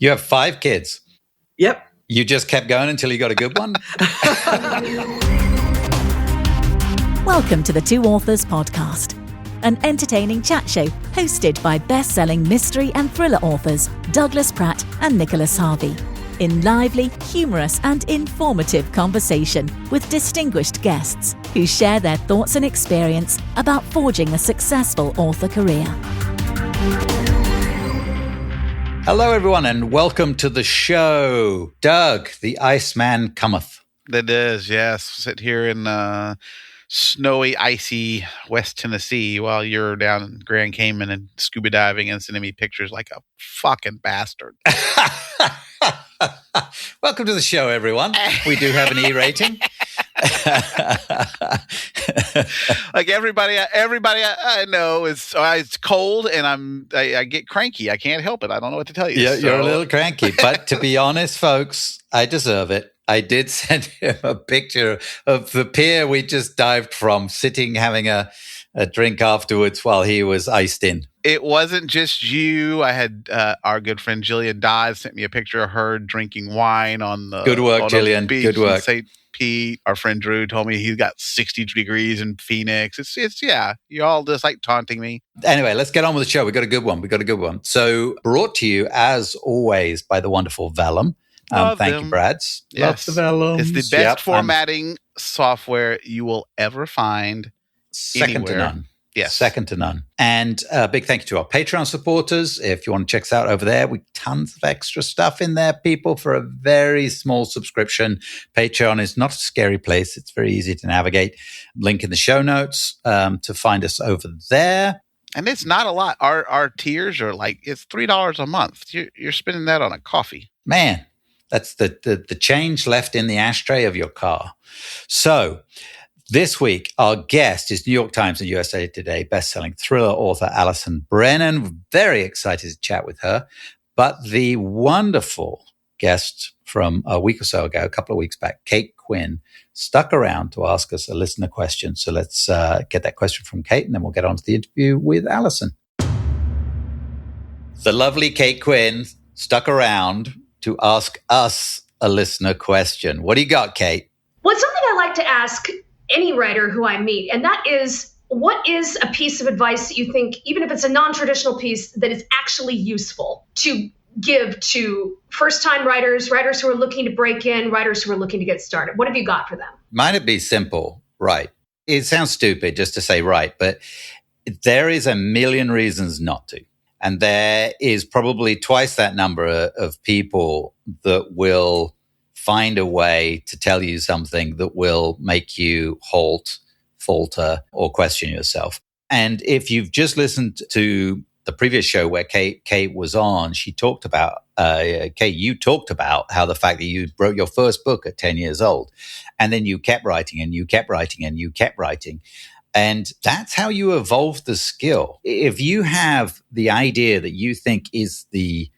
You have 5 kids. Yep. You just kept going until you got a good one? Welcome to the Two Authors Podcast, an entertaining chat show hosted by best-selling mystery and thriller authors Douglas Pratt and Nicholas Harvey, in lively, humorous and informative conversation with distinguished guests who share their thoughts and experience about forging a successful author career. Hello, everyone, and welcome to the show. Doug, the Iceman cometh. That is, yes. Sit here in snowy, icy West Tennessee while you're down in Grand Cayman and scuba diving and sending me pictures like a fucking bastard. Welcome to the show, everyone. We do have an E rating. Like everybody I know is it's cold and I get cranky. I can't help it. I don't know what to tell you. Yeah, you're a little cranky, but to be honest, folks, I deserve it. I did send him a picture of the pier we just dived from, sitting having a drink afterwards while he was iced in. It wasn't just you. I had our good friend Jillian Dodds sent me a picture of her drinking wine on the good work, Jillian. Good work. St. Pete. Our friend Drew told me he got 60 degrees in Phoenix. It's yeah. You all just like taunting me. Anyway, let's get on with the show. We got a good one. So brought to you as always by the wonderful Vellum. Thank you, Brads. Yes. Love the Vellum. It's the best formatting software you will ever find. Second to none. Yes. Second to none. And a big thank you to our Patreon supporters. If you want to check us out over there, we tons of extra stuff in there, people, for a very small subscription. Patreon is not a scary place. It's very easy to navigate. Link in the show notes to find us over there. And it's not a lot. Our tiers are like, it's $3 a month. You're spending that on a coffee. Man, that's the change left in the ashtray of your car. So this week, our guest is New York Times and USA Today bestselling thriller author Allison Brennan. Very excited to chat with her. But the wonderful guest from a week or so ago, a couple of weeks back, Kate Quinn, stuck around to ask us a listener question. So let's get that question from Kate, and then we'll get on to the interview with Allison. The lovely Kate Quinn stuck around to ask us a listener question. What do you got, Kate? Well, it's something I like to ask any writer who I meet, and that is, what is a piece of advice that you think, even if it's a non-traditional piece, that is actually useful to give to first-time writers who are looking to break in, writers who are looking to get started? What have you got for them? Mine would be simple, right? It sounds stupid just to say right, but there is a million reasons not to. And there is probably twice that number of people that will find a way to tell you something that will make you halt, falter, or question yourself. And if you've just listened to the previous show where Kate was on, she talked about, Kate, you talked about how the fact that you wrote your first book at 10 years old, and then you kept writing and you kept writing and you kept writing. And that's how you evolve the skill. If you have the idea that you think is the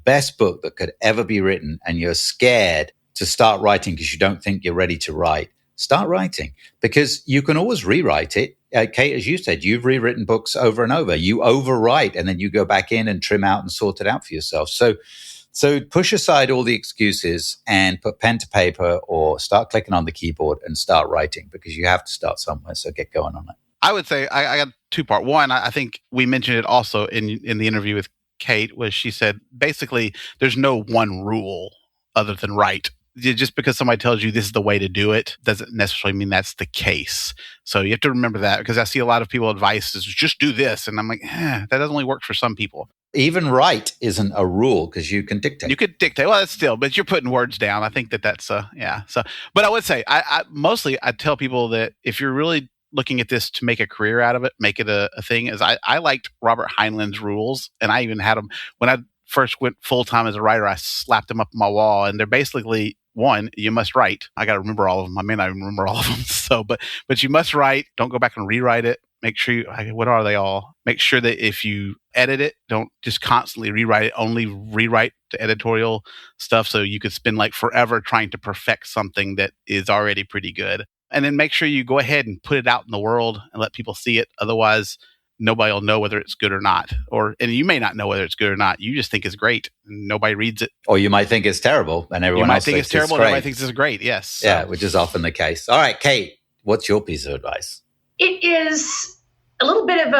best book that could ever be written and you're scared to start writing because you don't think you're ready to write, start writing, because you can always rewrite it. Kate, as you said, you've rewritten books over and over. You overwrite and then you go back in and trim out and sort it out for yourself. So push aside all the excuses and put pen to paper or start clicking on the keyboard and start writing, because you have to start somewhere. So get going on it. I would say I got two part. One, I think we mentioned it also in the interview with Kate, was she said, basically, there's no one rule other than write. Just because somebody tells you this is the way to do it doesn't necessarily mean that's the case. So you have to remember that, because I see a lot of people advice is just do this. And I'm like, that doesn't only work for some people. Even right isn't a rule, because you can dictate. You could dictate. Well, that's still, but you're putting words down. I think that's, yeah. So, but I would say, I mostly tell people that if you're really looking at this to make a career out of it, make it a thing, is I liked Robert Heinlein's rules. And I even had them when I first went full-time as a writer. I slapped them up on my wall, and they're basically, one, you must write. I got to remember all of them. I may not even remember all of them. So, but you must write. Don't go back and rewrite it. Make sure what are they all? Make sure that if you edit it, don't just constantly rewrite it. Only rewrite the editorial stuff, so you could spend like forever trying to perfect something that is already pretty good. And then make sure you go ahead and put it out in the world and let people see it. Otherwise, nobody will know whether it's good or not. And you may not know whether it's good or not. You just think it's great. And nobody reads it. Or you might think it's terrible and everyone else thinks it's terrible and everybody thinks it's great. Yes. So. Yeah, which is often the case. All right, Kate, what's your piece of advice? It is a little bit of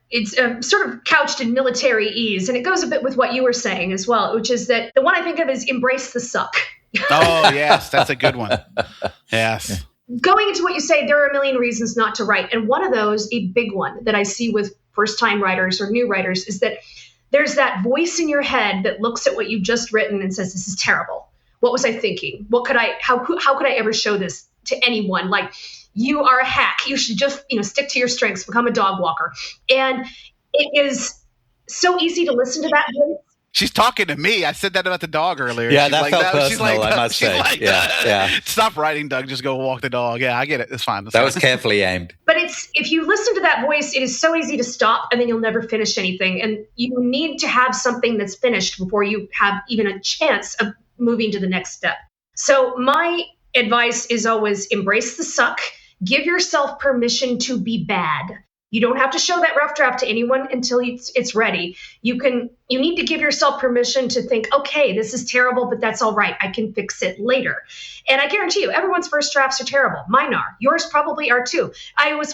it's sort of couched in military ease. And it goes a bit with what you were saying as well, which is that the one I think of is embrace the suck. Oh, yes. That's a good one. Yes. Going into what you say, there are a million reasons not to write. And one of those, a big one that I see with first-time writers or new writers, is that there's that voice in your head that looks at what you've just written and says, this is terrible. What was I thinking? How could I ever show this to anyone? Like, you are a hack. You should just, stick to your strengths, become a dog walker. And it is so easy to listen to that voice. She's talking to me. I said that about the dog earlier. Yeah, she's that like, felt that. personal, She's like, I must say. Like, yeah. Stop writing, Doug. Just go walk the dog. Yeah, I get it. It's fine. That was carefully aimed. But if you listen to that voice, it is so easy to stop and then you'll never finish anything. And you need to have something that's finished before you have even a chance of moving to the next step. So my advice is always embrace the suck. Give yourself permission to be bad. You don't have to show that rough draft to anyone until it's ready. You need to give yourself permission to think, okay, this is terrible, but that's all right. I can fix it later. And I guarantee you, everyone's first drafts are terrible. Mine are. Yours probably are too.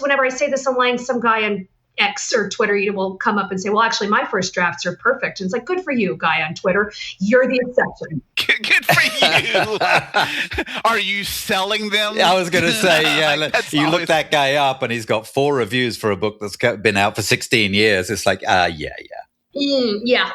Whenever I say this online, some guy on X or Twitter, will come up and say, well, actually, my first drafts are perfect. And it's like, good for you, guy on Twitter. You're the exception. Good for you. Are you selling them? I was going to say, yeah. You always... look that guy up and he's got 4 reviews for a book that's been out for 16 years. It's like, yeah. Yeah.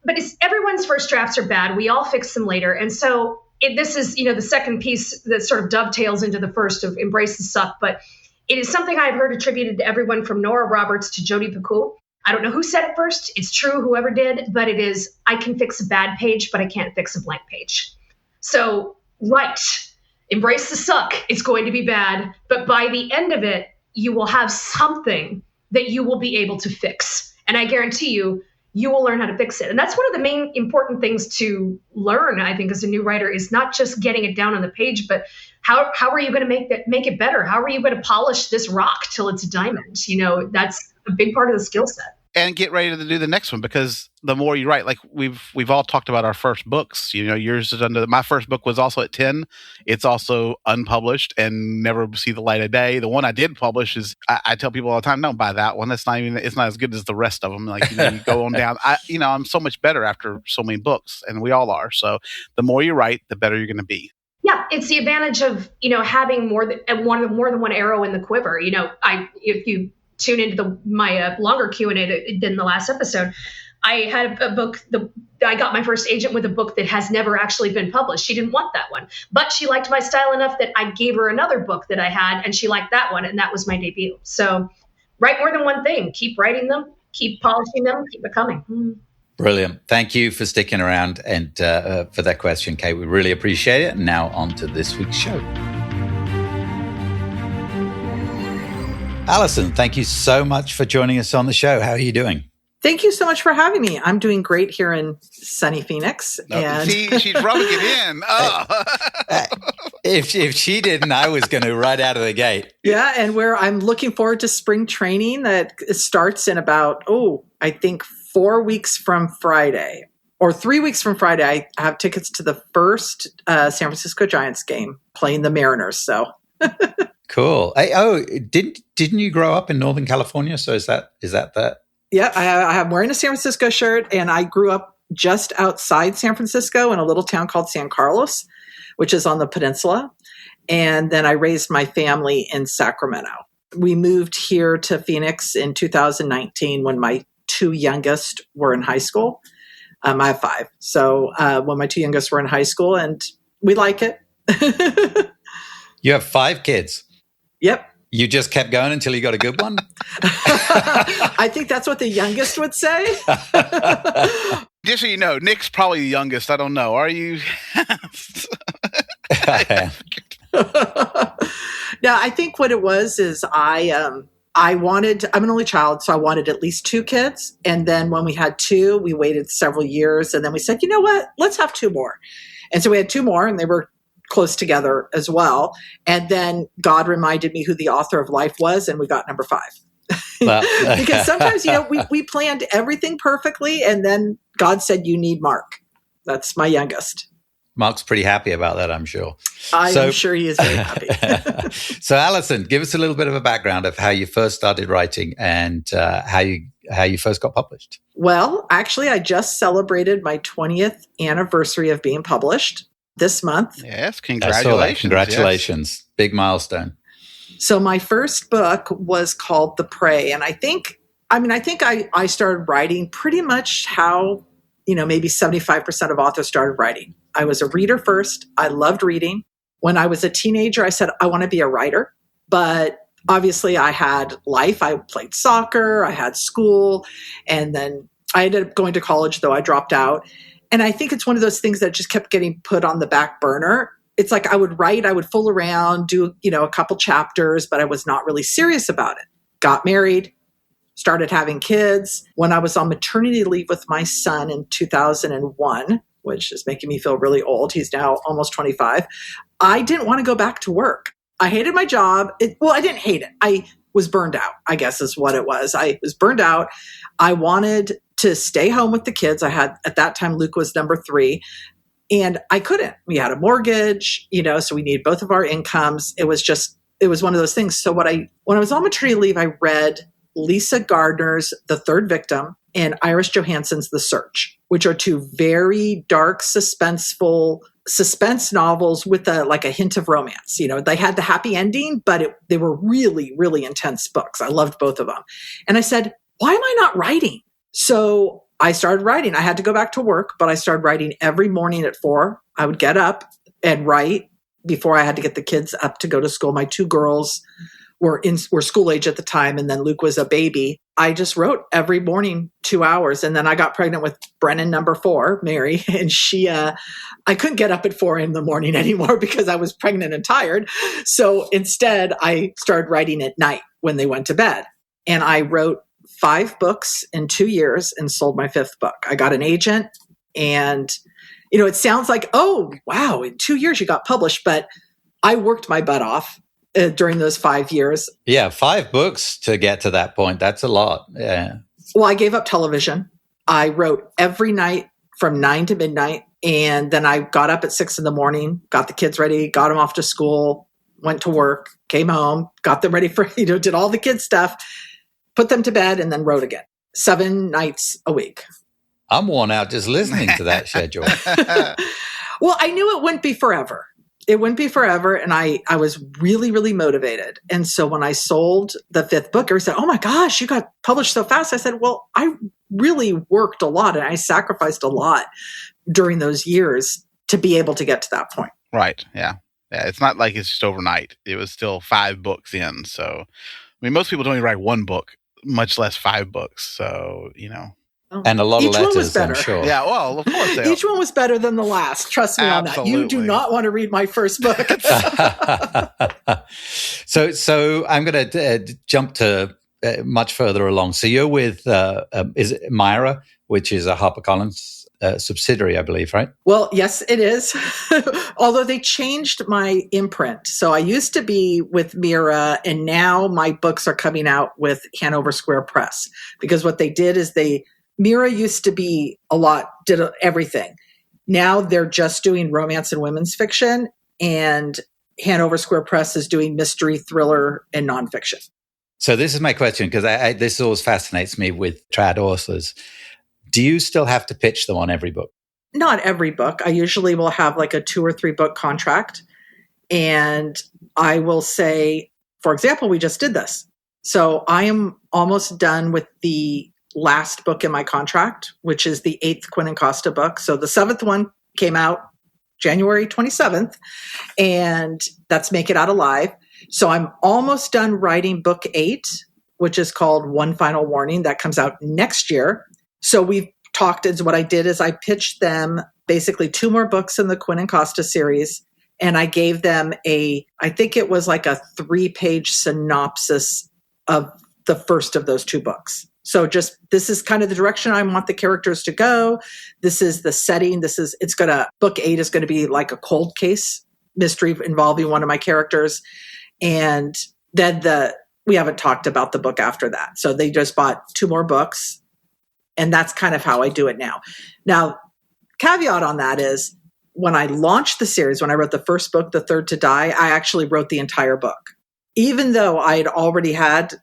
But everyone's first drafts are bad. We all fix them later. And so this is, the second piece that sort of dovetails into the first of embrace the suck. But it is something I've heard attributed to everyone from Nora Roberts to Jodi Picoult. I don't know who said it first. It's true, whoever did, but it is, I can fix a bad page, but I can't fix a blank page. So, right, embrace the suck. It's going to be bad, but by the end of it, you will have something that you will be able to fix. And I guarantee you, you will learn how to fix it. And that's one of the main important things to learn, I think, as a new writer, is not just getting it down on the page, but how are you going to make it better? How are you going to polish this rock till it's a diamond? That's a big part of the skill set. And get ready to do the next one, because the more you write, like we've all talked about our first books. Yours is my first book was also at 10. It's also unpublished and never see the light of day. The one I did publish is, I tell people all the time, don't buy that one. It's not as good as the rest of them. Like, you go on down. I'm so much better after so many books, and we all are. So the more you write, the better you're going to be. Yeah, it's the advantage of, having more than one arrow in the quiver. If you tune into my longer Q&A than the last episode, I had a book. I got my first agent with a book that has never actually been published. She didn't want that one, but she liked my style enough that I gave her another book that I had, and she liked that one, and that was my debut. So write more than one thing. Keep writing them, keep polishing them, keep it coming. Brilliant. Thank you for sticking around and for that question, Kate. We really appreciate it. And now on to this week's show. Allison, thank you so much for joining us on the show. How are you doing? Thank you so much for having me. I'm doing great here in sunny Phoenix. And see, she's rubbing it in. Oh. If she didn't, I was going to right out of the gate. Yeah, and where I'm looking forward to spring training that starts in about, I think 4 weeks from Friday, or 3 weeks from Friday. I have tickets to the first San Francisco Giants game, playing the Mariners. So cool. Didn't you grow up in Northern California? So is that? Yeah, I'm wearing a San Francisco shirt, and I grew up just outside San Francisco in a little town called San Carlos, which is on the peninsula. And then I raised my family in Sacramento. We moved here to Phoenix in 2019 when my 2 youngest were in high school. I have 5. So when my 2 youngest were in high school, and we like it. You have 5 kids? Yep. You just kept going until you got a good one? I think that's what the youngest would say. Just so you know, Nick's probably the youngest. I don't know. Are you? I am. No, I think what it was is I'm an only child, so I wanted at least 2 kids. And then when we had 2, we waited several years. And then we said, you know what, let's have 2 more. And so we had 2 more, and they were close together as well. And then God reminded me who the author of life was, and we got number 5. Well, because sometimes, we planned everything perfectly, and then God said, you need Mark. That's my youngest. Mark's pretty happy about that, I'm sure. I am sure he is very happy. So, Allison, give us a little bit of a background of how you first started writing and how you first got published. Well, actually, I just celebrated my 20th anniversary of being published this month. Yes, Congratulations. congratulations. Congratulations. Yes. Big milestone. So my first book was called The Prey. And I think I started writing pretty much how, maybe 75% of authors started writing. I was a reader first. I loved reading. When I was a teenager, I said, I want to be a writer. But obviously I had life. I played soccer. I had school. And then I ended up going to college, though I dropped out. And I think it's one of those things that just kept getting put on the back burner. It's like I would write, I would fool around, do, a couple chapters, but I was not really serious about it. Got married, started having kids. When I was on maternity leave with my son in 2001, which is making me feel really old. He's now almost 25. I didn't want to go back to work. I hated my job. I didn't hate it. I was burned out, I guess is what it was. I was burned out. I wanted to stay home with the kids. I had, at that time, Luke was number 3. And I couldn't. We had a mortgage, so we needed both of our incomes. It was one of those things. So when I was on maternity leave, I read Lisa Gardner's The Third Victim and Iris Johansen's The Search, which are 2 very dark, suspenseful suspense novels with a hint of romance. They had the happy ending, but they were really, really intense books. I loved both of them. And I said, why am I not writing? So I started writing. I had to go back to work, but I started writing every morning at 4. I would get up and write before I had to get the kids up to go to school. My 2 girls were school age at the time, and then Luke was a baby. I just wrote every morning 2 hours, and then I got pregnant with Brennan number 4, Mary, and I couldn't get up at 4 in the morning anymore because I was pregnant and tired. So instead, I started writing at night when they went to bed, and I wrote 5 books in 2 years and sold my 5th book. I got an agent, and, it sounds like, oh, wow, in 2 years you got published, but I worked my butt off during those 5 years. Yeah, 5 books to get to that point. That's a lot. Yeah. Well, I gave up television. I wrote every night from 9 to midnight, and then I got up at 6 in the morning, got the kids ready, got them off to school, went to work, came home, got them ready for, did all the kids stuff, put them to bed, and then wrote again. 7 nights a week. I'm worn out just listening to that schedule. Well, I knew it wouldn't be forever. It wouldn't be forever. And I was really, really motivated. And so when I sold the 5th book, everyone said, oh my gosh, you got published so fast. I said, well, I really worked a lot and I sacrificed a lot during those years to be able to get to that point. Right. Yeah. It's not like it's just overnight. It was still 5 books in. So, most people don't even write 1 book, much less 5 books. So, And a lot Each of letters, one was better. I'm sure. Yeah, well, of course. Each one was better than the last. Trust me Absolutely. on that. You do not want to read my first book. So I'm going to jump to much further along. So you're with, is it Myra, which is a HarperCollins subsidiary, I believe, right? Well, yes, it is. Although they changed my imprint. So I used to be with Mira, and now my books are coming out with Hanover Square Press. Because what they did is Mira used to be did everything. Now they're just doing romance and women's fiction, and Hanover Square Press is doing mystery, thriller, and nonfiction. So this is my question, because this always fascinates me with trad authors. Do you still have to pitch them on every book? Not every book. I usually will have like a 2 or 3 book contract. And I will say, for example, we just did this. So I am almost done with the last book in my contract, which is the 8th Quinn and Costa book. So the 7th one came out January 27th, and that's Make It Out Alive. So I'm almost done writing book 8, which is called One Final Warning. That comes out next year. So we've talked, and what I did is I pitched them basically 2 more books in the Quinn and Costa series. And I gave them I think it was like a 3-page synopsis of the first of those 2 books. So this is kind of the direction I want the characters to go. This is the setting. Book 8 is going to be like a cold case mystery involving one of my characters. And then we haven't talked about the book after that. So they just bought 2 more books. And that's kind of how I do it now. Now, caveat on that is when I launched the series, when I wrote the first book, The Third to Die, I actually wrote the entire book. Even though I had already had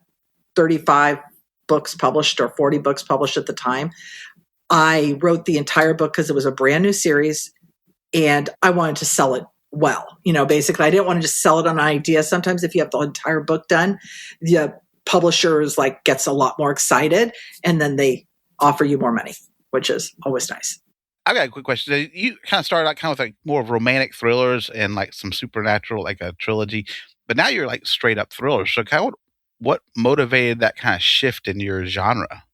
35 books published or 40 books published at the time, I wrote the entire book because it was a brand new series and I wanted to sell it well. Basically, I didn't want to just sell it on an idea. Sometimes if you have the entire book done, the publishers gets a lot more excited and then they offer you more money, which is always nice. I've got a quick question. You kind of started out kind of with more of romantic thrillers and some supernatural, like a trilogy, but now you're straight up thrillers. So kind of what motivated that kind of shift in your genre?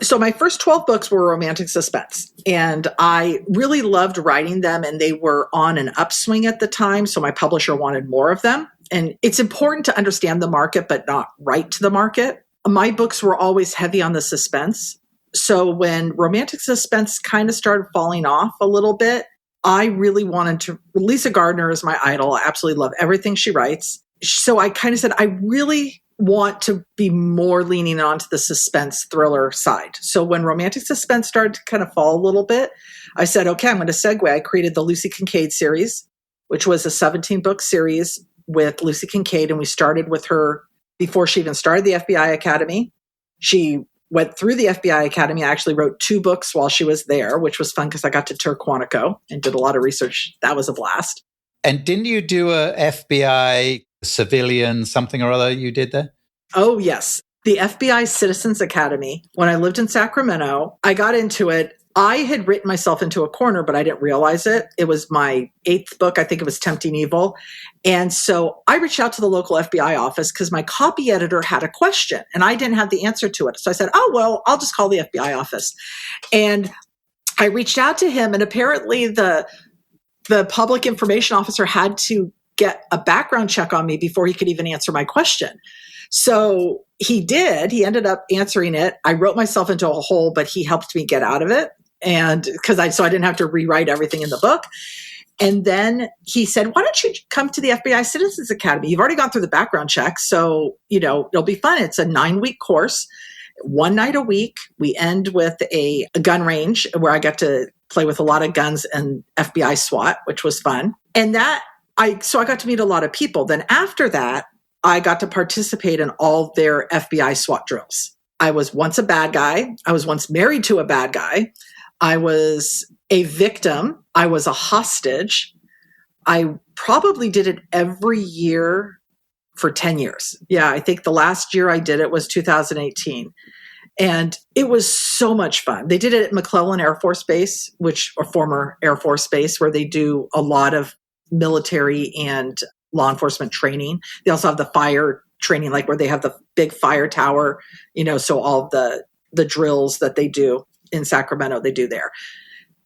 So my first 12 books were romantic suspense, and I really loved writing them, and they were on an upswing at the time. So my publisher wanted more of them. And it's important to understand the market, but not write to the market. My books were always heavy on the suspense. So when romantic suspense kind of started falling off a little bit, I really wanted to, Lisa Gardner is my idol. I absolutely love everything she writes. So I kind of said, I really want to be more leaning onto the suspense thriller side. So when romantic suspense started to kind of fall a little bit, I said, okay, I'm going to segue. I created the Lucy Kincaid series, which was a 17-book series with Lucy Kincaid. And we started with her before she even started the FBI Academy. She went through the FBI Academy. I actually wrote 2 books while she was there, which was fun because I got to tour Quantico and did a lot of research. That was a blast. And didn't you do a FBI civilian something or other you did there? Oh, yes. The FBI Citizens Academy. When I lived in Sacramento, I got into it. I had written myself into a corner, but I didn't realize it. It was my 8th book. I think it was Tempting Evil. And so I reached out to the local FBI office because my copy editor had a question and I didn't have the answer to it. So I said, oh, well, I'll just call the FBI office. And I reached out to him, and apparently the public information officer had to get a background check on me before he could even answer my question. So he did. He ended up answering it. I wrote myself into a hole, but he helped me get out of it. And so I didn't have to rewrite everything in the book. And then he said, why don't you come to the FBI Citizens Academy? You've already gone through the background check. So, it'll be fun. It's a 9-week course, 1 night a week. We end with a gun range where I got to play with a lot of guns and FBI SWAT, which was fun. And I got to meet a lot of people. Then after that, I got to participate in all their FBI SWAT drills. I was once a bad guy. I was once married to a bad guy. I was a victim. I was a hostage. I probably did it every year for 10 years. Yeah, I think the last year I did it was 2018. And it was so much fun. They did it at McClellan Air Force Base, or former Air Force Base, where they do a lot of military and law enforcement training. They also have the fire training, where they have the big fire tower, so all of the drills that they do in Sacramento, they do there.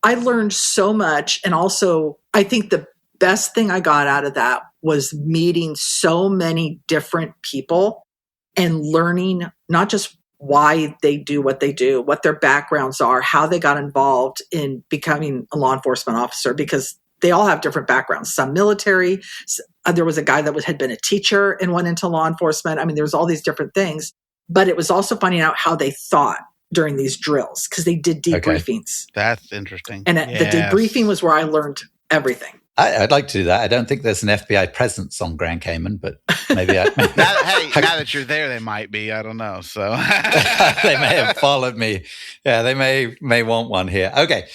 I learned so much. And also, I think the best thing I got out of that was meeting so many different people and learning not just why they do what they do, what their backgrounds are, how they got involved in becoming a law enforcement officer, because they all have different backgrounds. Some military. There was a guy that had been a teacher and went into law enforcement. I mean, there was all these different things. But it was also finding out how they thought during these drills, because they did debriefings. That's interesting. And the debriefing was where I learned everything. I'd like to do that. I don't think there's an FBI presence on Grand Cayman, but maybe now that you're there, they might be. I don't know. So they may have followed me. Yeah, they may want one here. Okay.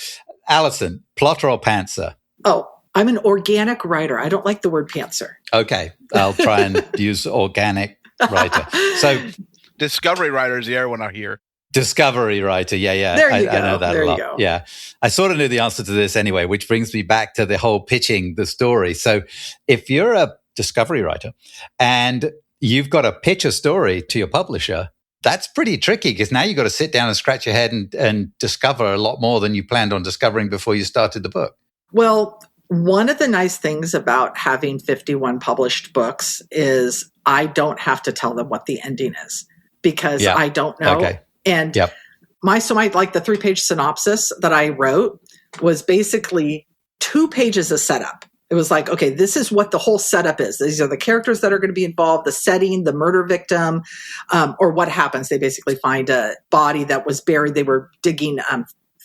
Allison, plotter or pantser? Oh, I'm an organic writer. I don't like the word pantser. Okay. I'll try and use organic writer. So discovery writers, everyone are here. Discovery writer. Yeah. There you go. I know that there a lot. You go. Yeah. I sort of knew the answer to this anyway, which brings me back to the whole pitching the story. So if you're a discovery writer and you've got to pitch a story to your publisher, that's pretty tricky, because now you've got to sit down and scratch your head and discover a lot more than you planned on discovering before you started the book. Well, one of the nice things about having 51 published books is I don't have to tell them what the ending is, because I don't know. Okay. And my the 3-page synopsis that I wrote was basically 2 pages of setup. It was like, okay, this is what the whole setup is. These are the characters that are going to be involved, the setting, the murder victim, or what happens. They basically find a body that was buried. They were digging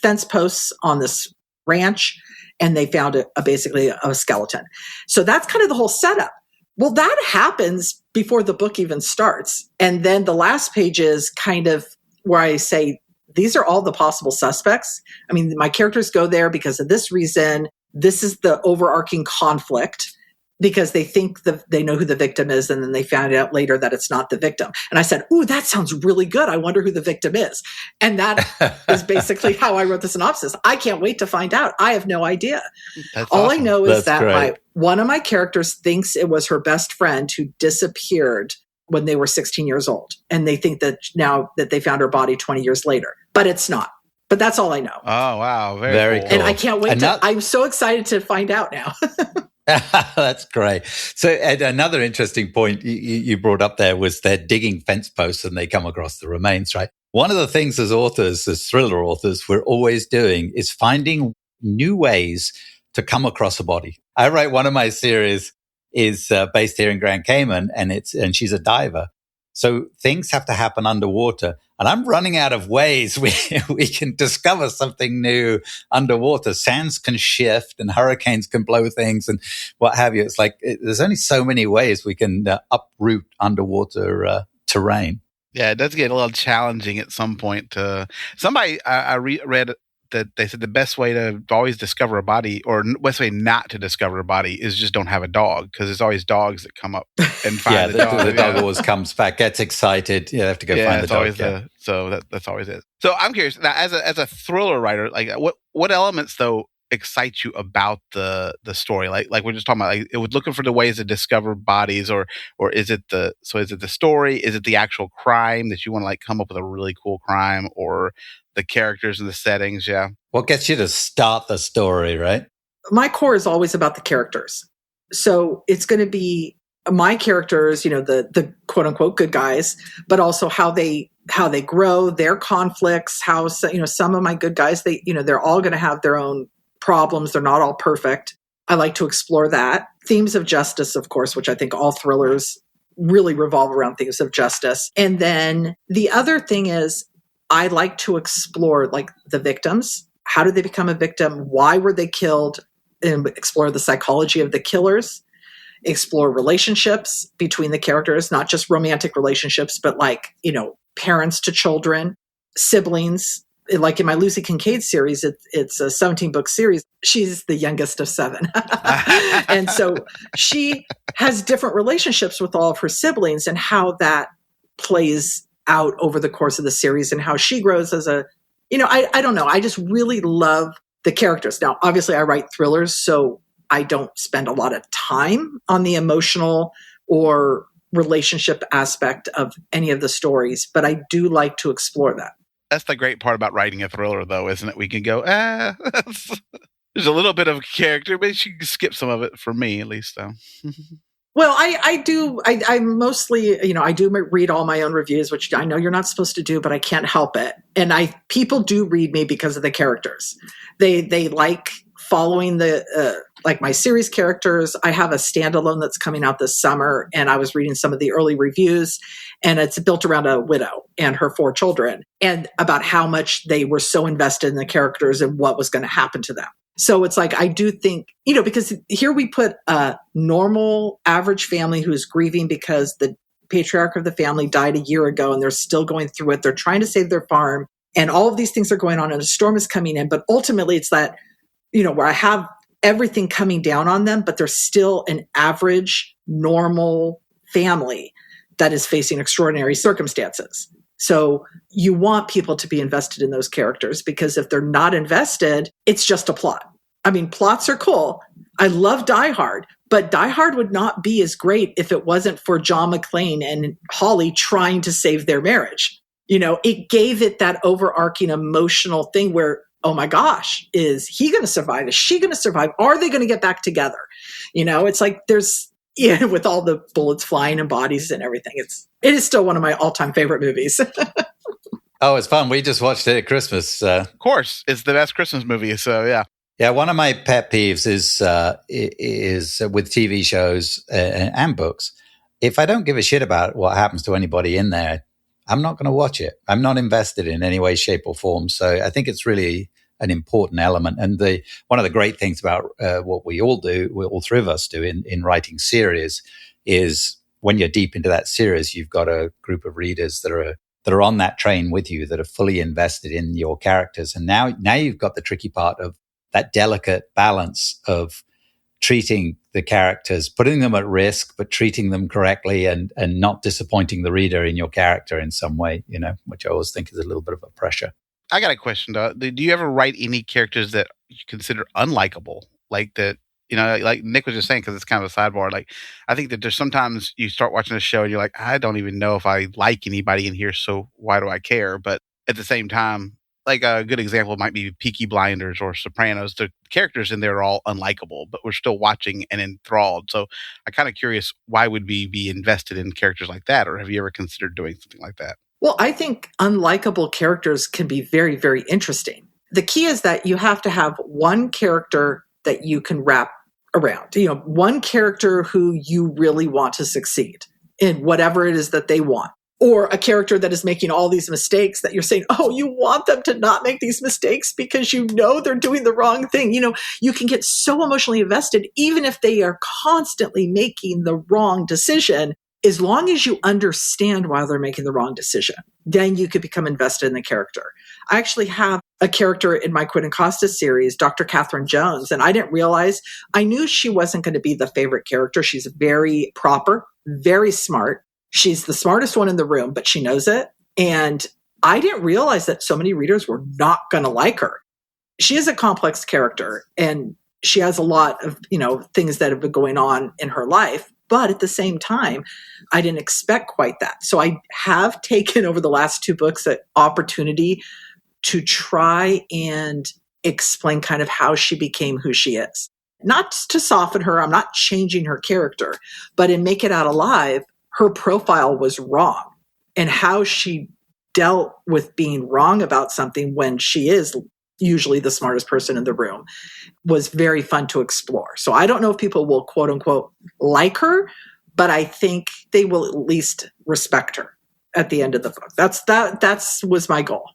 fence posts on this ranch, and they found basically a skeleton. So that's kind of the whole setup. Well, that happens before the book even starts. And then the last page is kind of where I say, these are all the possible suspects. I mean, my characters go there because of this reason. This is the overarching conflict because they think they know who the victim is, and then they found out later that it's not the victim. And I said, ooh, that sounds really good. I wonder who the victim is. And that is basically how I wrote the synopsis. I can't wait to find out. I have no idea. That's All awesome. I know is That's that one of my characters thinks it was her best friend who disappeared when they were 16 years old. And they think that now that they found her body 20 years later, but it's not. But that's all I know. Oh, wow. Very cool. And I can't wait I'm so excited to find out now. That's great. So, Ed, another interesting point you brought up there was they're digging fence posts and they come across the remains, right? One of the things as authors, as thriller authors, we're always doing is finding new ways to come across a body. I write one of my series is based here in Grand Cayman, and she's a diver. So things have to happen underwater. And I'm running out of ways we can discover something new underwater. Sands can shift and hurricanes can blow things and what have you. It's like there's only so many ways we can uproot underwater terrain. Yeah, it does get a little challenging at some point. Somebody I read that they said the best way to always discover a body, or best way not to discover a body, is just don't have a dog, because there's always dogs that come up and find the dog. The dog always comes back, gets excited. You have to go find the dog. So that's always it. So I'm curious now, as a thriller writer, like what elements though excite you about the story? Like we're just talking about, like, it was looking for the ways to discover bodies, or is it the story? Is it the actual crime that you want to like come up with a really cool crime, or the characters and the settings? Yeah. What gets you to start the story, right? My core is always about the characters. So it's going to be my characters, the quote unquote good guys, but also how they grow, their conflicts, how, some of my good guys, they're all going to have their own problems. They're not all perfect. I like to explore that. Themes of justice, of course, which I think all thrillers really revolve around themes of justice. And then the other thing is, I like to explore like the victims. How did they become a victim? Why were they killed? And explore the psychology of the killers. Explore relationships between the characters, not just romantic relationships, but like, parents to children, siblings. Like in my Lucy Kincaid series, it's a 17-book series. She's the youngest of 7. And so she has different relationships with all of her siblings, and how that plays out over the course of the series, and how she grows as a, I don't know. I just really love the characters. Now, obviously I write thrillers, so I don't spend a lot of time on the emotional or relationship aspect of any of the stories, but I do like to explore that. That's the great part about writing a thriller, though, isn't it? We can go, there's a little bit of character, but you can skip some of it, for me, at least, though. Well, I mostly, I do read all my own reviews, which I know you're not supposed to do, but I can't help it. And people do read me because of the characters. They like following like my series characters. I have a standalone that's coming out this summer, and I was reading some of the early reviews, and it's built around a widow and her 4 children, and about how much they were so invested in the characters and what was going to happen to them. So it's like, I do think, because here we put a normal average family who's grieving because the patriarch of the family died a year ago, and they're still going through it. They're trying to save their farm, and all of these things are going on, and a storm is coming in. But ultimately it's that, where I have everything coming down on them, but they're still an average, normal family that is facing extraordinary circumstances. So you want people to be invested in those characters, because if they're not invested, it's just a plot. I mean, plots are cool. I love Die Hard, but Die Hard would not be as great if it wasn't for John McClane and Holly trying to save their marriage. It gave it that overarching emotional thing where, oh my gosh, is he going to survive? Is she going to survive? Are they going to get back together? It's like with all the bullets flying and bodies and everything. It is still one of my all-time favorite movies. Oh, it's fun. We just watched it at Christmas. Of course. It's the best Christmas movie. So, yeah. Yeah, one of my pet peeves is with TV shows and books. If I don't give a shit about what happens to anybody in there, I'm not going to watch it. I'm not invested in any way, shape, or form. So I think it's really an important element. And one of the great things about what we all do, all three of us do in writing series, is when you're deep into that series, you've got a group of readers that are on that train with you, that are fully invested in your characters. And now you've got the tricky part of that delicate balance of treating the characters, putting them at risk, but treating them correctly and not disappointing the reader in your character in some way, which I always think is a little bit of a pressure. I got a question. Do you ever write any characters that you consider unlikable? Like that, like Nick was just saying, because it's kind of a sidebar. Like, I think that there's sometimes you start watching a show and you're like, I don't even know if I like anybody in here, so why do I care? But at the same time, like a good example might be Peaky Blinders or Sopranos. The characters in there are all unlikable, but we're still watching and enthralled. So I'm kind of curious, why would we be invested in characters like that? Or have you ever considered doing something like that? Well, I think unlikable characters can be very, very interesting. The key is that you have to have one character that you can wrap around, one character who you really want to succeed in whatever it is that they want. Or a character that is making all these mistakes that you're saying, oh, you want them to not make these mistakes because they're doing the wrong thing. You can get so emotionally invested, even if they are constantly making the wrong decision, as long as you understand why they're making the wrong decision, then you could become invested in the character. I actually have a character in my Quinn and Costa series, Dr. Catherine Jones, and I didn't realize, I knew she wasn't going to be the favorite character. She's very proper, very smart. She's the smartest one in the room, but she knows it. And I didn't realize that so many readers were not going to like her. She is a complex character, and she has a lot of, things that have been going on in her life. But at the same time, I didn't expect quite that. So I have taken over the last 2 books an opportunity to try and explain kind of how she became who she is. Not to soften her, I'm not changing her character, but in Make It Out Alive, her profile was wrong, and how she dealt with being wrong about something when she is usually the smartest person in the room was very fun to explore. So I don't know if people will quote unquote like her, but I think they will at least respect her at the end of the book. That's was my goal.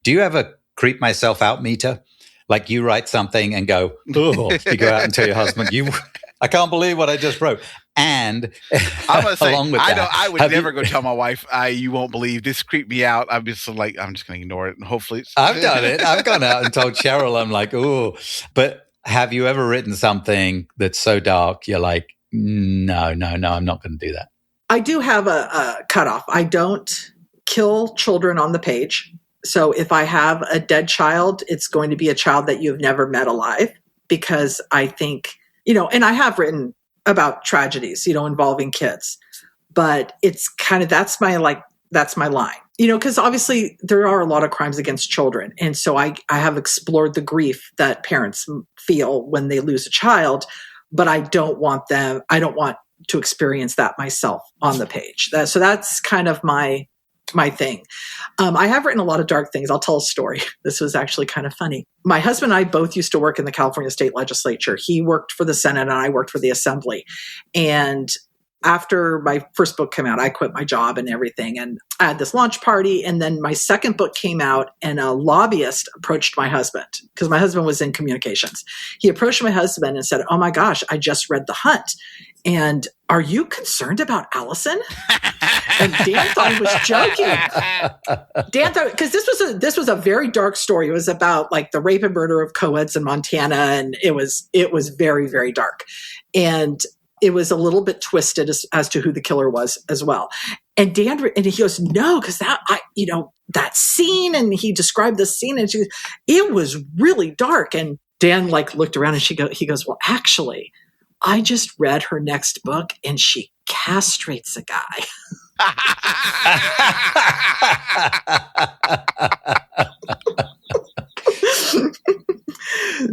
Do you have a creep myself out meter? Like you write something and go, oh, you go out and tell your husband, I can't believe what I just wrote. And I'm gonna say, along with that, I would never go tell my wife, you won't believe this creeped me out. I'm just like, I'm just going to ignore it. And hopefully I've done it. I've gone out and told Cheryl, I'm like, oh, but have you ever written something that's so dark? You're like, no, I'm not going to do that. I do have a cutoff. I don't kill children on the page. So if I have a dead child, it's going to be a child that you've never met alive, because I think, and I have written about tragedies, involving kids, but it's kind of, that's my line, because obviously there are a lot of crimes against children. And so I have explored the grief that parents feel when they lose a child, but I don't want to experience that myself on the page. So that's kind of my thing. I have written a lot of dark things. I'll tell a story. This was actually kind of funny. My husband and I both used to work in the California State Legislature. He worked for the Senate and I worked for the Assembly. And after my first book came out, I quit my job and everything. And I had this launch party. And then my second book came out and a lobbyist approached my husband, because my husband was in communications. He approached my husband and said, oh my gosh, I just read The Hunt. And are you concerned about Allison? And Dan thought he was joking. Dan thought, because this was a very dark story. It was about like the rape and murder of co-eds in Montana. And it was very, very dark. And it was a little bit twisted as to who the killer was as well. And Dan, and he goes, no, because that scene, and he described the scene, and it was really dark. And Dan looked around and he goes, well, actually, I just read her next book and she castrates a guy.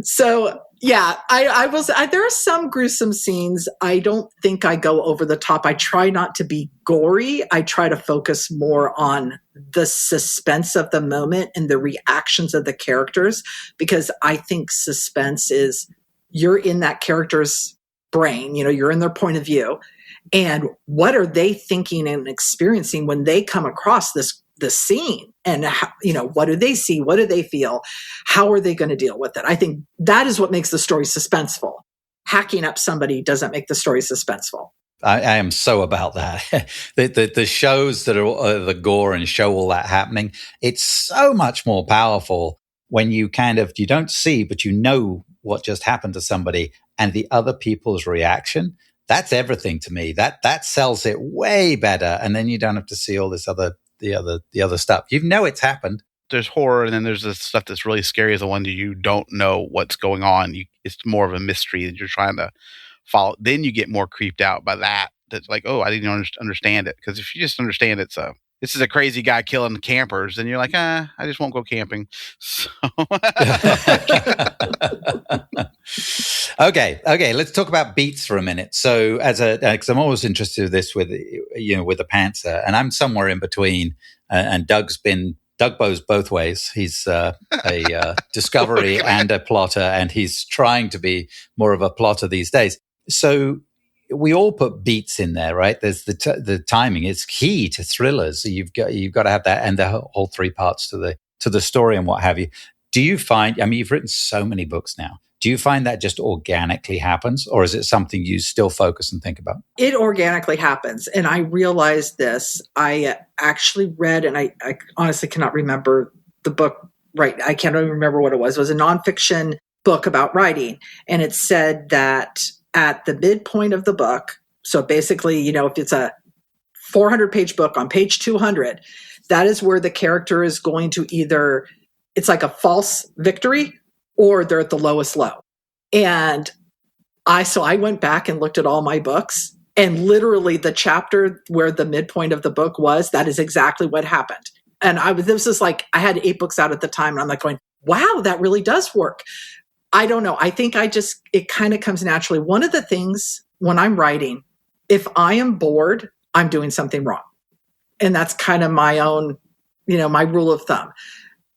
So yeah, I will say there are some gruesome scenes. I don't think I go over the top. I try not to be gory. I try to focus more on the suspense of the moment and the reactions of the characters, because I think suspense is you're in that character's brain, you're in their point of view. And what are they thinking and experiencing when they come across this scene? And what do they see? What do they feel? How are they going to deal with it? I think that is what makes the story suspenseful. Hacking up somebody doesn't make the story suspenseful. I am so about that. the shows that are the gore and show all that happening, it's so much more powerful when you you don't see, but you know what just happened to somebody and the other people's reaction. That's everything to me. That sells it way better. And then you don't have to see all this the other stuff. You know it's happened. There's horror, and then there's this stuff that's really scary as the one that you don't know what's going on. It's more of a mystery that you're trying to follow. Then you get more creeped out by that. That's like, oh, I didn't understand it. Because if you just understand this is a crazy guy killing campers, then you're like, I just won't go camping. So. Okay. Let's talk about beats for a minute. So, because I'm always interested in this with the pantser, and I'm somewhere in between. And Doug goes both ways. He's a discovery and a plotter, and he's trying to be more of a plotter these days. So we all put beats in there, right? There's the timing. It's key to thrillers. You've got to have that, and the whole three parts to the story and what have you. Do you find? You've written so many books now. Do you find that just organically happens, or is it something you still focus and think about? It organically happens, and I realized this. I actually read, and I honestly cannot remember the book. Right, I can't even remember what it was. It was a nonfiction book about writing, and it said that at the midpoint of the book, so basically, if it's a 400-page book, on page 200, that is where the character is going to either, it's like a false victory, or they're at the lowest low. And I went back and looked at all my books, and literally the chapter where the midpoint of the book was, that is exactly what happened. And I had 8 books out at the time, and I'm like going, wow, that really does work. I don't know. I think it kind of comes naturally. One of the things when I'm writing, if I am bored, I'm doing something wrong. And that's kind of my own, my rule of thumb.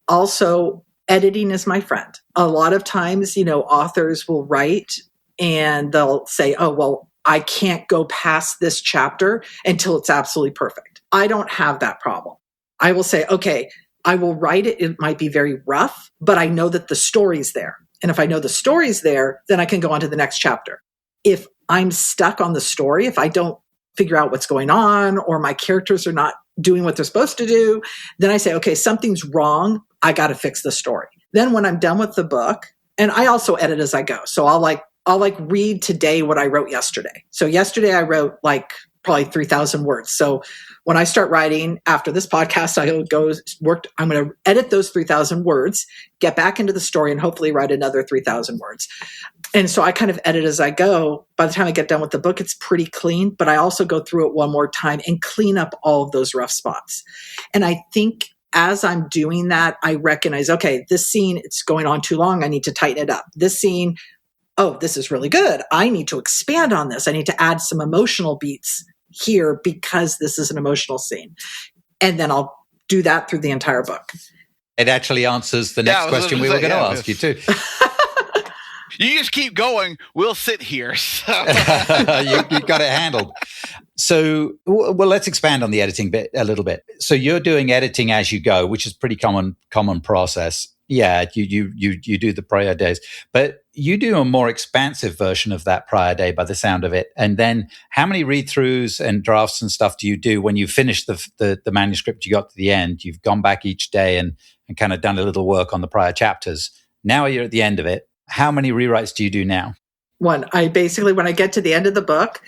Also, editing is my friend. A lot of times, authors will write and they'll say, oh, well, I can't go past this chapter until it's absolutely perfect. I don't have that problem. I will say, okay, I will write it. It might be very rough, but I know that the story's there. And if I know the story's there, then I can go on to the next chapter. If I'm stuck on the story, if I don't figure out what's going on, or my characters are not doing what they're supposed to do, then I say, okay, something's wrong. I got to fix the story. Then when I'm done with the book, and I also edit as I go. So I'll read today what I wrote yesterday. So yesterday I wrote probably 3,000 words. So when I start writing after this podcast, I'm going to edit those 3,000 words, get back into the story, and hopefully write another 3,000 words. And so I kind of edit as I go. By the time I get done with the book, it's pretty clean, but I also go through it one more time and clean up all of those rough spots. And I think as I'm doing that, I recognize, okay, this scene, it's going on too long. I need to tighten it up. This scene, oh, this is really good. I need to expand on this. I need to add some emotional beats here because this is an emotional scene. And then I'll do that through the entire book. It actually answers the next question we were going to ask you too. You just keep going. We'll sit here. So. you got it handled. So, well, let's expand on the editing bit a little bit. So you're doing editing as you go, which is pretty common process. Yeah, you do the prior days, but you do a more expansive version of that prior day by the sound of it. And then how many read-throughs and drafts and stuff do you do when you finish the manuscript you got to the end? You've gone back each day and kind of done a little work on the prior chapters. Now you're at the end of it. How many rewrites do you do now? When I get to the end of the book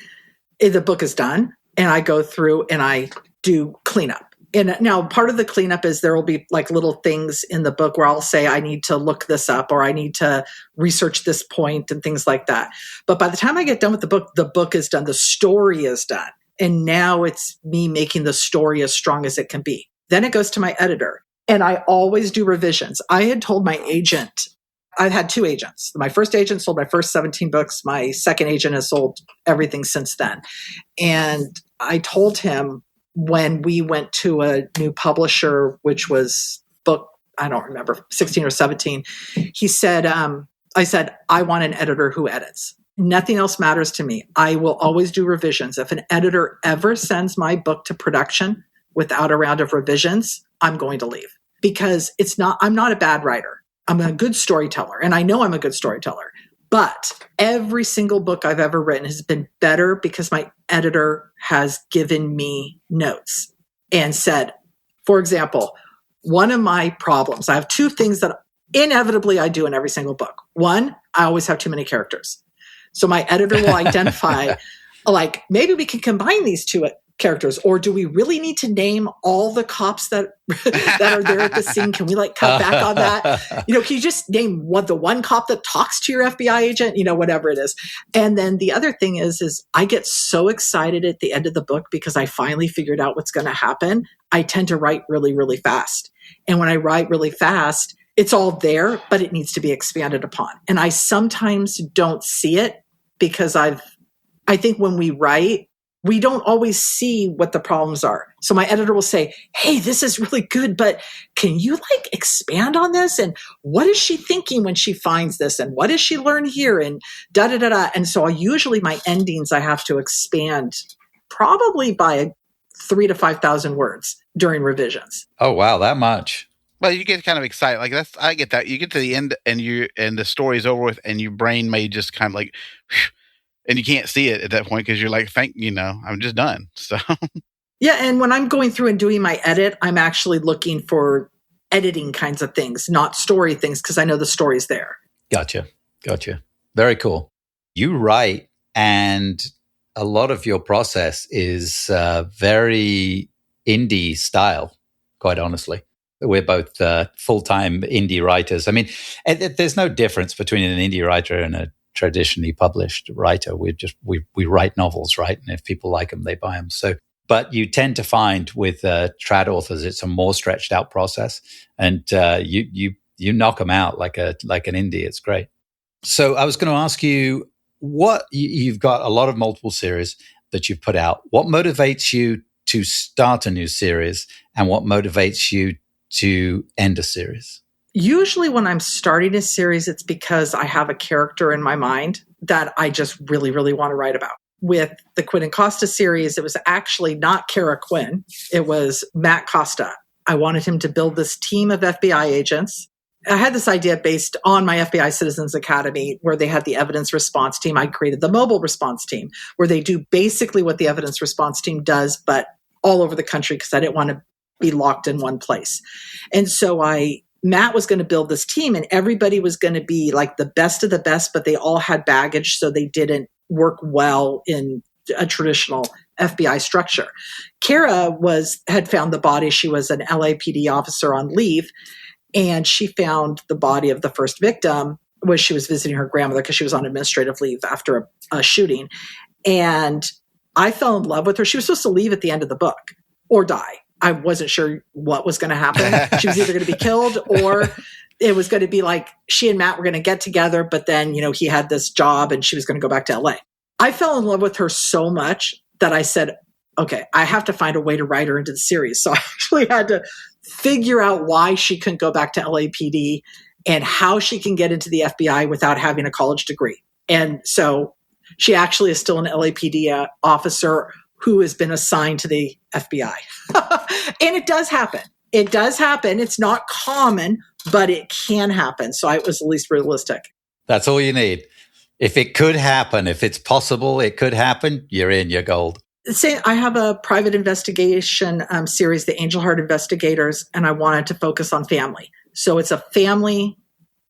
is done, and I go through and I do cleanup. And now part of the cleanup is there will be little things in the book where I'll say, I need to look this up, or I need to research this point and things like that. But by the time I get done with the book is done. The story is done. And now it's me making the story as strong as it can be. Then it goes to my editor, and I always do revisions. I had told my agent I've had 2 agents. My first agent sold my first 17 books. My second agent has sold everything since then. And I told him when we went to a new publisher, which was book, I don't remember, 16 or 17, he said, I said, I want an editor who edits. Nothing else matters to me. I will always do revisions. If an editor ever sends my book to production without a round of revisions, I'm going to leave, because I'm not a bad writer. I'm a good storyteller, and I know I'm a good storyteller. But every single book I've ever written has been better because my editor has given me notes and said, for example, one of my problems, I have 2 things that inevitably I do in every single book. One, I always have too many characters. So my editor will identify, like, maybe we can combine these 2 characters, or do we really need to name all the cops that are there at the scene? Can we cut back on that? Can you just name the one cop that talks to your FBI agent? Whatever it is. And then the other thing is I get so excited at the end of the book because I finally figured out what's going to happen. I tend to write really, really fast. And when I write really fast, it's all there, but it needs to be expanded upon. And I sometimes don't see it because I think when we write, we don't always see what the problems are. So my editor will say, hey, this is really good, but can you expand on this? And what is she thinking when she finds this? And what does she learn here? And da-da-da-da. And so usually my endings, I have to expand probably by 3,000 to 5,000 words during revisions. Oh, wow. That much. Well, you get kind of excited. I get that. You get to the end and the story's over with, and your brain may just kind of whew, and you can't see it at that point because you're I'm just done. So yeah, and when I'm going through and doing my edit, I'm actually looking for editing kinds of things, not story things, because I know the story's there. Gotcha. Very cool. You write, and a lot of your process is very indie style, quite honestly. We're both full-time indie writers. I mean, there's no difference between an indie writer and a traditionally published writer. We write novels, right? And if people like them, they buy them. So, but you tend to find with trad authors, it's a more stretched out process, and you knock them out like an indie. It's great. So I was going to ask you, you've got a lot of multiple series that you've put out. What motivates you to start a new series, and what motivates you to end a series? Usually when I'm starting a series, it's because I have a character in my mind that I just really, really want to write about. With the Quinn and Costa series, it was actually not Kara Quinn. It was Matt Costa. I wanted him to build this team of FBI agents. I had this idea based on my FBI Citizens Academy, where they had the evidence response team. I created the mobile response team, where they do basically what the evidence response team does, but all over the country, because I didn't want to be locked in one place. And so Matt was going to build this team, and everybody was going to be the best of the best, but they all had baggage, so they didn't work well in a traditional FBI structure. Kara had found the body. She was an LAPD officer on leave, and she found the body of the first victim when she was visiting her grandmother because she was on administrative leave after a shooting. And I fell in love with her. She was supposed to leave at the end of the book or die. I wasn't sure what was going to happen. She was either going to be killed, or it was going to be she and Matt were going to get together, but then, he had this job and she was going to go back to LA. I fell in love with her so much that I said, okay, I have to find a way to write her into the series. So I actually had to figure out why she couldn't go back to LAPD and how she can get into the FBI without having a college degree. And so she actually is still an LAPD officer who has been assigned to the FBI. And it does happen. It does happen. It's not common, but it can happen. So I was at least realistic. That's all you need. If it could happen, if it's possible, it could happen, you're gold. I have a private investigation series, the Angel Heart Investigators, and I wanted to focus on family. So it's a family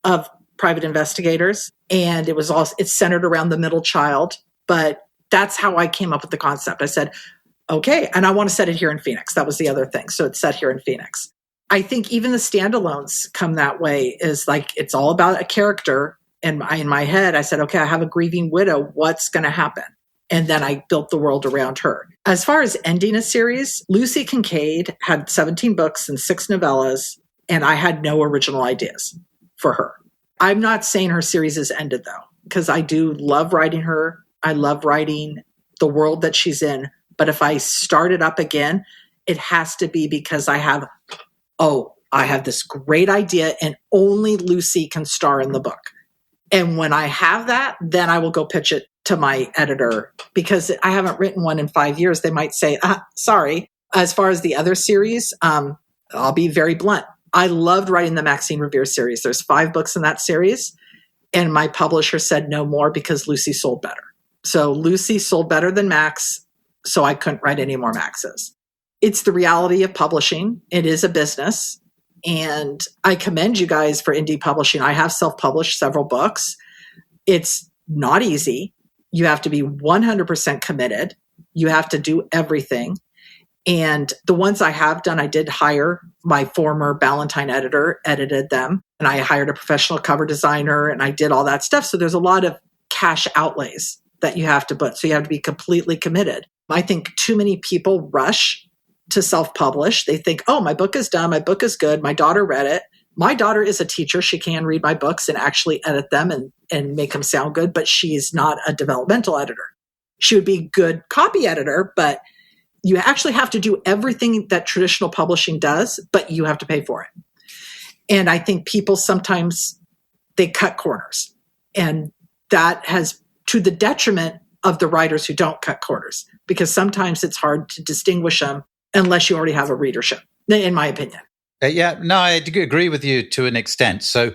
of private investigators, and it's centered around the middle child, but that's how I came up with the concept. I said, okay, and I want to set it here in Phoenix. That was the other thing. So it's set here in Phoenix. I think even the standalones come that way, is it's all about a character. And in my head, I said, okay, I have a grieving widow. What's going to happen? And then I built the world around her. As far as ending a series, Lucy Kincaid had 17 books and 6 novellas, and I had no original ideas for her. I'm not saying her series is ended though, because I do love writing her. I love writing the world that she's in. But if I start it up again, it has to be because I have this great idea and only Lucy can star in the book. And when I have that, then I will go pitch it to my editor, because I haven't written one in 5 years. They might say, sorry. As far as the other series, I'll be very blunt. I loved writing the Maxine Revere series. There's 5 books in that series. And my publisher said no more because Lucy sold better. So Lucy sold better than Max, so I couldn't write any more Maxes. It's the reality of publishing. It is a business. And I commend you guys for indie publishing. I have self-published several books. It's not easy. You have to be 100% committed. You have to do everything. And the ones I have done, I did hire my former Ballantine editor, edited them, and I hired a professional cover designer, and I did all that stuff. So there's a lot of cash outlays that you have to put. So you have to be completely committed. I think too many people rush to self-publish. They think, oh, my book is done. My book is good. My daughter read it. My daughter is a teacher. She can read my books and actually edit them and make them sound good, but she's not a developmental editor. She would be a good copy editor, but you actually have to do everything that traditional publishing does, but you have to pay for it. And I think people sometimes, they cut corners. And that has to the detriment of the writers who don't cut corners, because sometimes it's hard to distinguish them unless you already have a readership, in my opinion. I agree with you to an extent. So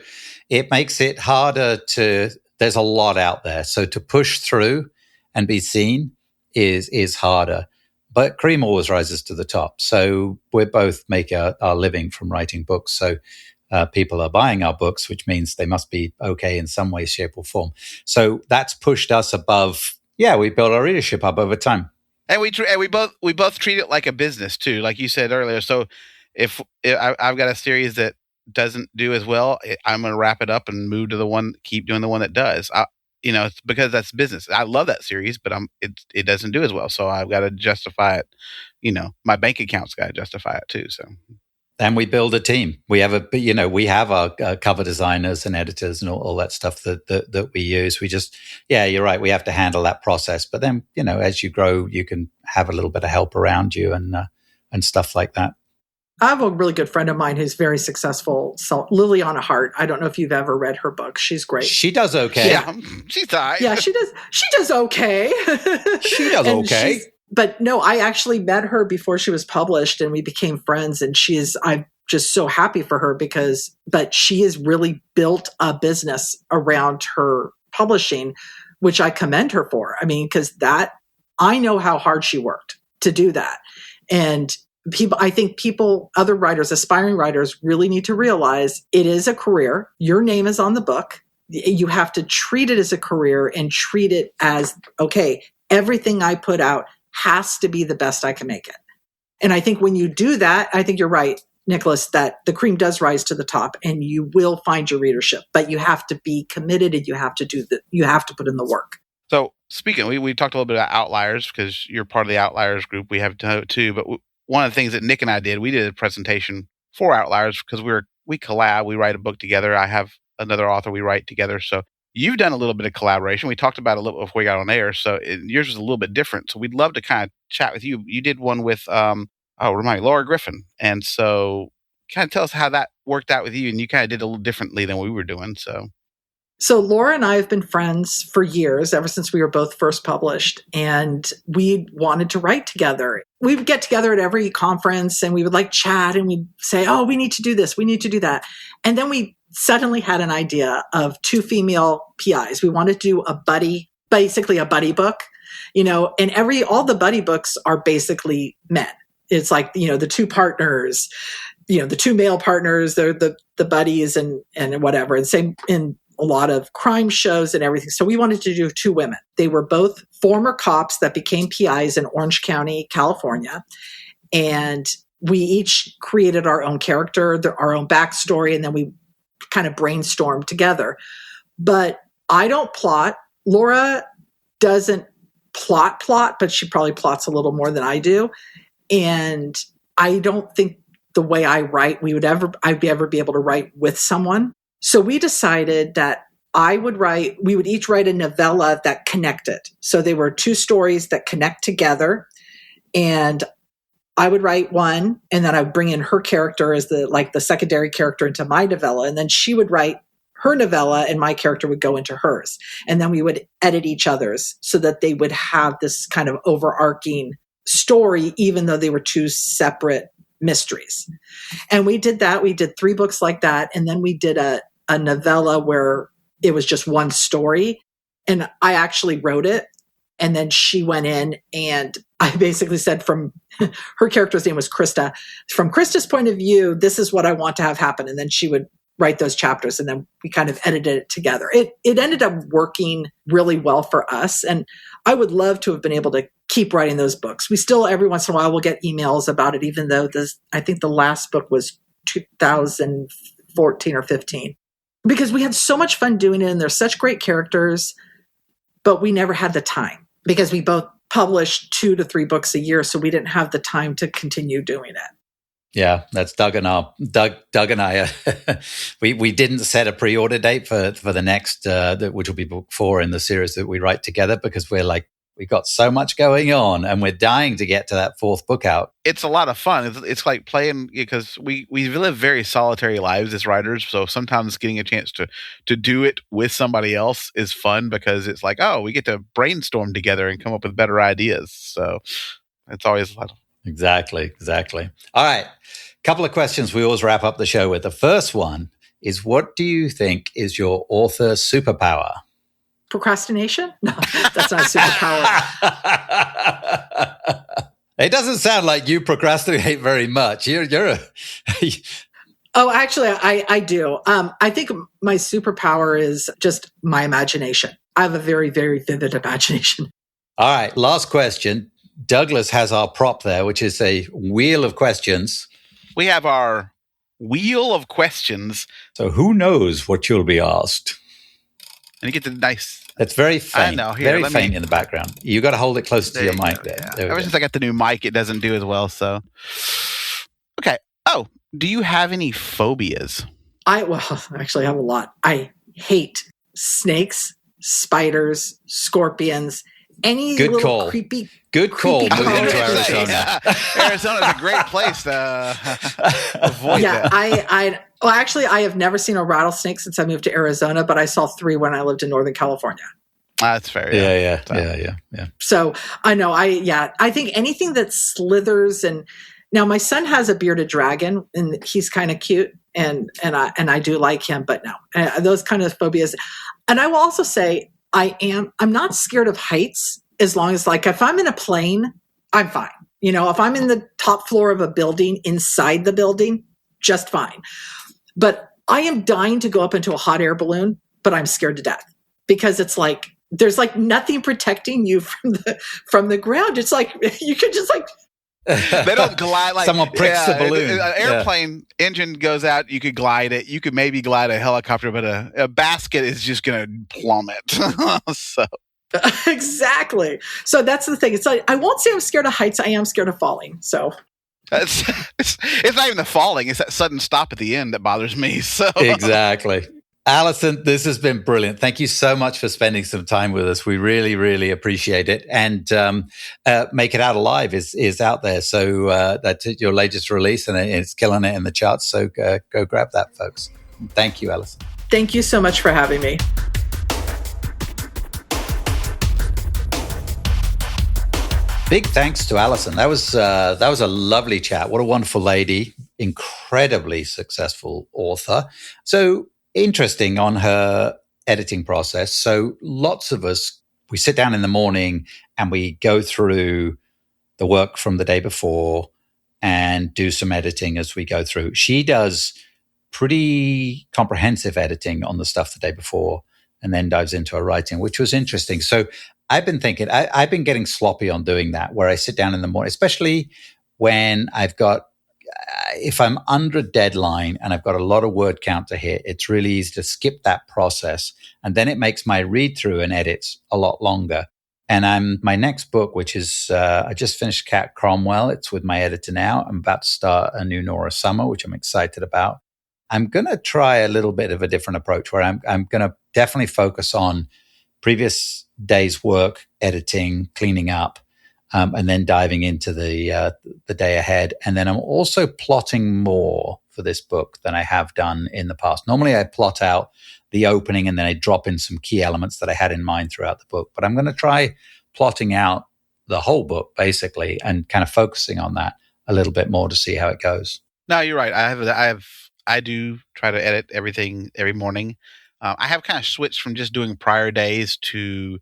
it makes it harder there's a lot out there. So to push through and be seen is harder. But cream always rises to the top. So we both make our living from writing books. So people are buying our books, which means they must be okay in some way, shape, or form. So that's pushed us above. Yeah, we built our readership up over time. And we both treat it like a business too, like you said earlier. So if I've got a series that doesn't do as well, I'm going to wrap it up and move to keep doing the one that does. It's because that's business. I love that series, but it doesn't do as well, so I've got to justify it. My bank account's got to justify it too. So, and we build a team. We have our cover designers and editors and all that stuff that we use. We just, you're right. We have to handle that process. But then, as you grow, you can have a little bit of help around you and stuff like that. I have a really good friend of mine who's very successful, Liliana Hart. I don't know if you've ever read her book. She's great. She does okay. Yeah, she's all right. Yeah, she does okay. She does okay. But no, I actually met her before she was published, and we became friends. And I'm just so happy for her but she has really built a business around her publishing, which I commend her for. I mean, because I know how hard she worked to do that. And other writers, aspiring writers, really need to realize it is a career. Your name is on the book. You have to treat it as a career and treat it as, okay, everything I put out has to be the best I can make it. And I think when you do that, I think you're right, Nicholas, that the cream does rise to the top and you will find your readership, but you have to be committed and you have to put in the work. So speaking, we talked a little bit about outliers because you're part of the outliers group. We have too, but one of the things that Nick and I did, we did a presentation for Outliers because we collab. We write a book together. I have another author we write together. So you've done a little bit of collaboration. We talked about it a little before we got on air. So yours was a little bit different. So we'd love to kind of chat with you. You did one with, remind me, Laura Griffin. And so kind of tell us how that worked out with you. And you kind of did a little differently than we were doing. So Laura and I have been friends for years, ever since we were both first published, and we wanted to write together. We would get together at every conference and we would chat and we'd say, oh, we need to do this. We need to do that. And then we suddenly had an idea of 2 female PIs. We wanted to do basically a buddy book, and all the buddy books are basically men. It's like, the 2 partners, the 2 male partners, they're the buddies and whatever. And same in a lot of crime shows and everything. So we wanted to do 2 women. They were both former cops that became PIs in Orange County, California. And we each created our own character, our own backstory, and then we kind of brainstormed together. But I don't plot. Laura doesn't plot, but she probably plots a little more than I do. And I don't think the way I write, I'd ever be able to write with someone. So we decided that we would each write a novella that connected. So they were 2 stories that connect together, and I would write one, and then I would bring in her character as the secondary character into my novella. And then she would write her novella and my character would go into hers. And then we would edit each other's so that they would have this kind of overarching story, even though they were 2 separate mysteries. And we did that. We did 3 books like that. And then we did a novella where it was just one story. And I actually wrote it. And then she went in and I basically said her character's name was Krista. From Krista's point of view, this is what I want to have happen. And then she would write those chapters and then we kind of edited it together. It ended up working really well for us. And I would love to have been able to keep writing those books. We still, every once in a while, we'll get emails about it, even though I think the last book was 2014 or 15. Because we had so much fun doing it and they're such great characters, but we never had the time because we both published 2 to 3 books a year. So we didn't have the time to continue doing it. Yeah, that's Doug and I. We didn't set a pre-order date for the next, which will be book 4 in the series that we write together because we're like, we got so much going on and we're dying to get to that 4th book out. It's a lot of fun. It's like playing because we live very solitary lives as writers. So sometimes getting a chance to do it with somebody else is fun because it's like, oh, we get to brainstorm together and come up with better ideas. So it's always a lot of Exactly. All right. Couple of questions we always wrap up the show with. The first one is, what do you think is your author superpower? Procrastination? No, that's not a superpower. It doesn't sound like you procrastinate very much. You're a... Oh, actually, I do. I think my superpower is just my imagination. I have a very, very vivid imagination. All right. Last question. Douglas has our prop there, which is a wheel of questions. We have our wheel of questions. So who knows what you'll be asked? And you get the nice... It's very faint. I know. Here, very faint in the background. You got to hold it close to your mic there. Yeah. Ever since I got the new mic, it doesn't do as well. So, okay. Oh, do you have any phobias? Actually, I have a lot. I hate snakes, spiders, scorpions, any Good little call. creepy. Good call. Creepy Moving to crawlers. Arizona. Arizona's a great place to avoid that. I have never seen a rattlesnake since I moved to Arizona, but I saw 3 when I lived in Northern California. That's fair. Yeah. So I know. I think anything that slithers and now my son has a bearded dragon and he's kind of cute and I do like him, but no, those kind of phobias. And I will also say I'm not scared of heights as long as if I'm in a plane, I'm fine. If I'm in the top floor of a building, inside the building, just fine. But I am dying to go up into a hot air balloon, but I'm scared to death because it's like, there's nothing protecting you from the ground. It's like, you could just they don't glide someone pricks the balloon. An airplane engine goes out, you could glide it. You could maybe glide a helicopter, but a basket is just going to plummet. So. Exactly. So that's the thing. It's like, I won't say I'm scared of heights. I am scared of falling. So it's not even the falling. It's that sudden stop at the end that bothers me. So Exactly. Allison, this has been brilliant. Thank you so much for spending some time with us. We really, really appreciate it. And Make It Out Alive is out there. So that's your latest release and it's killing it in the charts. So go grab that, folks. Thank you, Allison. Thank you so much for having me. Big thanks to Allison. That was a lovely chat. What a wonderful lady. Incredibly successful author. So interesting on her editing process. So lots of us, we sit down in the morning and we go through the work from the day before and do some editing as we go through. She does pretty comprehensive editing on the stuff the day before and then dives into her writing, which was interesting. So I've been thinking, I've been getting sloppy on doing that, where I sit down in the morning, especially when if I'm under a deadline and I've got a lot of word count to hit, it's really easy to skip that process. And then it makes my read through and edits a lot longer. And my next book, which is, I just finished Cat Cromwell. It's with my editor now. I'm about to start a new Nora Summer, which I'm excited about. I'm going to try a little bit of a different approach where I'm going to definitely focus on previous day's work, editing, cleaning up, and then diving into the day ahead. And then I'm also plotting more for this book than I have done in the past. Normally I plot out the opening and then I drop in some key elements that I had in mind throughout the book. But I'm going to try plotting out the whole book basically and kind of focusing on that a little bit more to see how it goes. No, you're right. I do try to edit everything every morning. I have kind of switched from just doing prior days to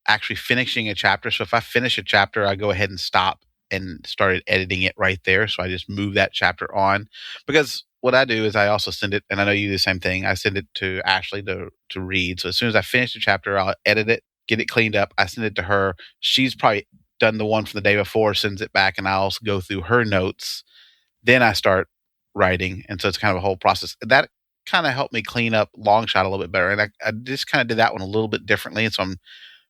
actually finishing a chapter. So if I finish a chapter, I go ahead and stop and started editing it right there. So I just move that chapter on, because what I do is I also send it, and I know you do the same thing. I send it to Ashley to read. So as soon as I finish the chapter, I'll edit it, get it cleaned up. I send it to her. She's probably done the one from the day before, sends it back, and I'll go through her notes. Then I start writing. And so it's kind of a whole process. That kind of helped me clean up Long Shot a little bit better. And I just kind of did that one a little bit differently. And so I'm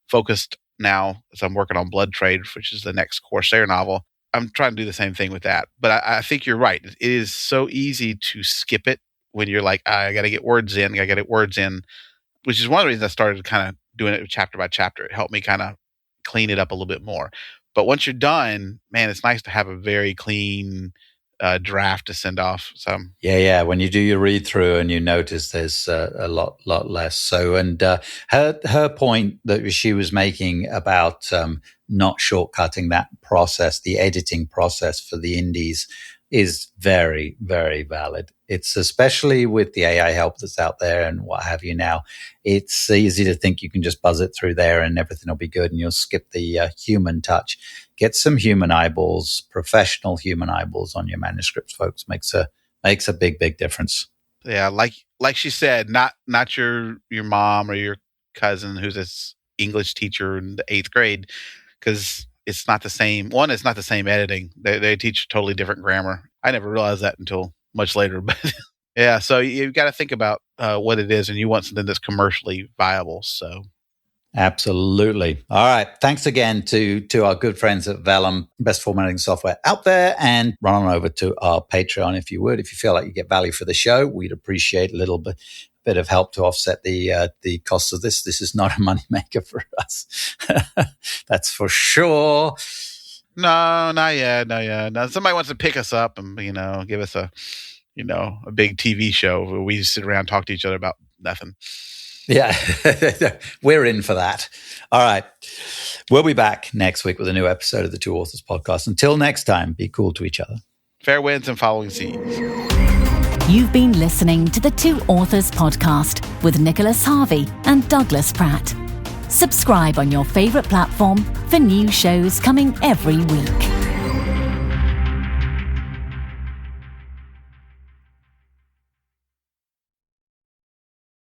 focused now as I'm working on Blood Trade, which is the next Corsair novel. I'm trying to do the same thing with that. But I think you're right. It is so easy to skip it when you're like, I got to get words in, which is one of the reasons I started kind of doing it chapter by chapter. It helped me kind of clean it up a little bit more. But once you're done, man, it's nice to have a very clean draft to send off. So yeah. When you do your read through and you notice there's a lot less. So, and her point that she was making about not shortcutting that process, the editing process for the indies, is very, very valid. It's especially with the AI help that's out there and what have you now. It's easy to think you can just buzz it through there and everything will be good and you'll skip the human touch. Get some human eyeballs, professional human eyeballs on your manuscripts, folks. Makes a big difference. Yeah, like she said, not your mom or your cousin who's an English teacher in the 8th grade, because it's not the same. One, it's not the same editing. They teach totally different grammar. I never realized that until much later. But yeah, so you've got to think about what it is, and you want something that's commercially viable. So absolutely. All right. Thanks again to our good friends at Vellum, best formatting software out there. And run on over to our Patreon if you would. If you feel like you get value for the show, we'd appreciate a little bit of help to offset the costs of this. This is not a moneymaker for us. That's for sure. No, not yet. No, somebody wants to pick us up and, give us a big TV show where we just sit around and talk to each other about nothing. Yeah, we're in for that. All right. We'll be back next week with a new episode of the Two Authors Podcast. Until next time, be cool to each other. Fair winds and following seas. You've been listening to the Two Authors Podcast with Nicholas Harvey and Douglas Pratt. Subscribe on your favorite platform for new shows coming every week.